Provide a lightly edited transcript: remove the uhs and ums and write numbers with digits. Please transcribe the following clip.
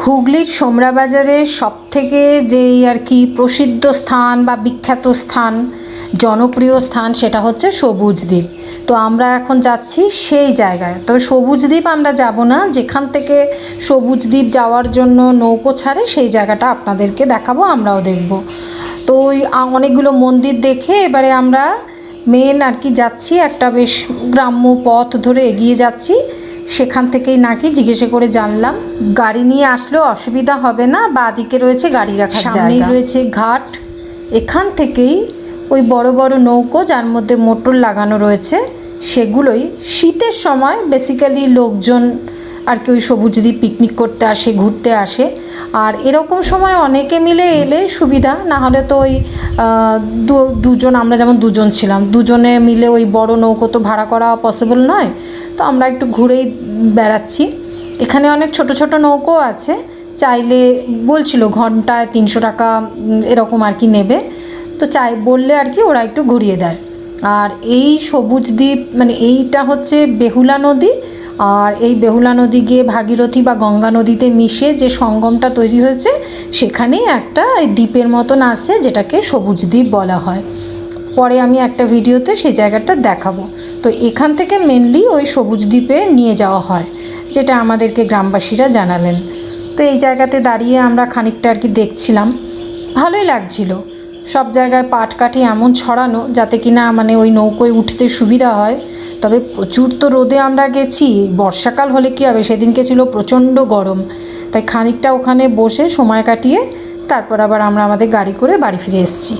হুগলির সোমরা বাজারের সবথেকে যেই আর কি প্রসিদ্ধ স্থান বা বিখ্যাত স্থান, জনপ্রিয় স্থান, সেটা হচ্ছে সবুজ দ্বীপ। তো আমরা এখন যাচ্ছি সেই জায়গায়। তবে সবুজ দ্বীপ আমরা যাব না, যেখান থেকে সবুজ দ্বীপ যাওয়ার জন্য নৌকো ছাড়ে সেই জায়গাটা আপনাদেরকে দেখাবো, আমরাও দেখব। তো ওই অনেকগুলো মন্দির দেখে এবারে আমরা মেন আর কি যাচ্ছি, একটা বেশ গ্রাম্য পথ ধরে এগিয়ে যাচ্ছি। সেখান থেকেই নাকি জিজ্ঞেসে করে জানলাম গাড়ি নিয়ে আসলেও অসুবিধা হবে না, বাঁদিকে রয়েছে গাড়ি রাখার জায়গা, রয়েছে ঘাট। এখান থেকেই ওই বড় বড় নৌকো যার মধ্যে মোটর লাগানো রয়েছে, সেগুলোই শীতের সময় বেসিক্যালি লোকজন আর কি ওই সবুজ দ্বীপ পিকনিক করতে আসে, ঘুরতে আসে। আর এরকম সময় অনেকে মিলে এলে সুবিধা, না হলে তো ওই দুজন, আমরা যেমন দুজন ছিলাম, দুজনে মিলে ওই বড় নৌকো তো ভাড়া করা পসিবল নয়। তো আমরা একটু ঘুরেই বেড়াচ্ছি। এখানে অনেক ছোট ছোট নৌকো আছে, চাইলে বলছিল ঘন্টায় 300 টাকা এরকম আর কি নেবে। তো বললে আর কি ওরা একটু ঘুরিয়ে দেয়। আর এই সবুজ দ্বীপ মানে এইটা হচ্ছে বেহুলা নদী, আর এই বেহুলা নদী গিয়ে ভাগীরথী বা গঙ্গা নদীতে মিশে যে সঙ্গমটা তৈরি হয়েছে, সেখানেই একটা দ্বীপের মতন আছে যেটাকে সবুজ দ্বীপ বলা হয়। পরে আমি একটা ভিডিওতে সেই জায়গাটা দেখাবো। তো এখান থেকে মেনলি ওই সবুজ দ্বীপে নিয়ে যাওয়া হয়, যেটা আমাদেরকে গ্রামবাসীরা জানালেন। তো এই জায়গাতে দাঁড়িয়ে আমরা খানিকটা আর কি দেখছিলাম, ভালোই লাগছিল। সব জায়গায় পাটকাঠি এমন ছড়ানো যাতে কিনা মানে ওই নৌকোয় উঠতে সুবিধা হয়। তবে প্রচুর তো রোদে আমরা গেছি, বর্ষাকাল হলে কী হবে, সেদিনকে ছিল প্রচণ্ড গরম। তাই খানিকটা ওখানে বসে সময় কাটিয়ে তারপর আবার আমরা আমাদের গাড়ি করে বাড়ি ফিরে এসেছি।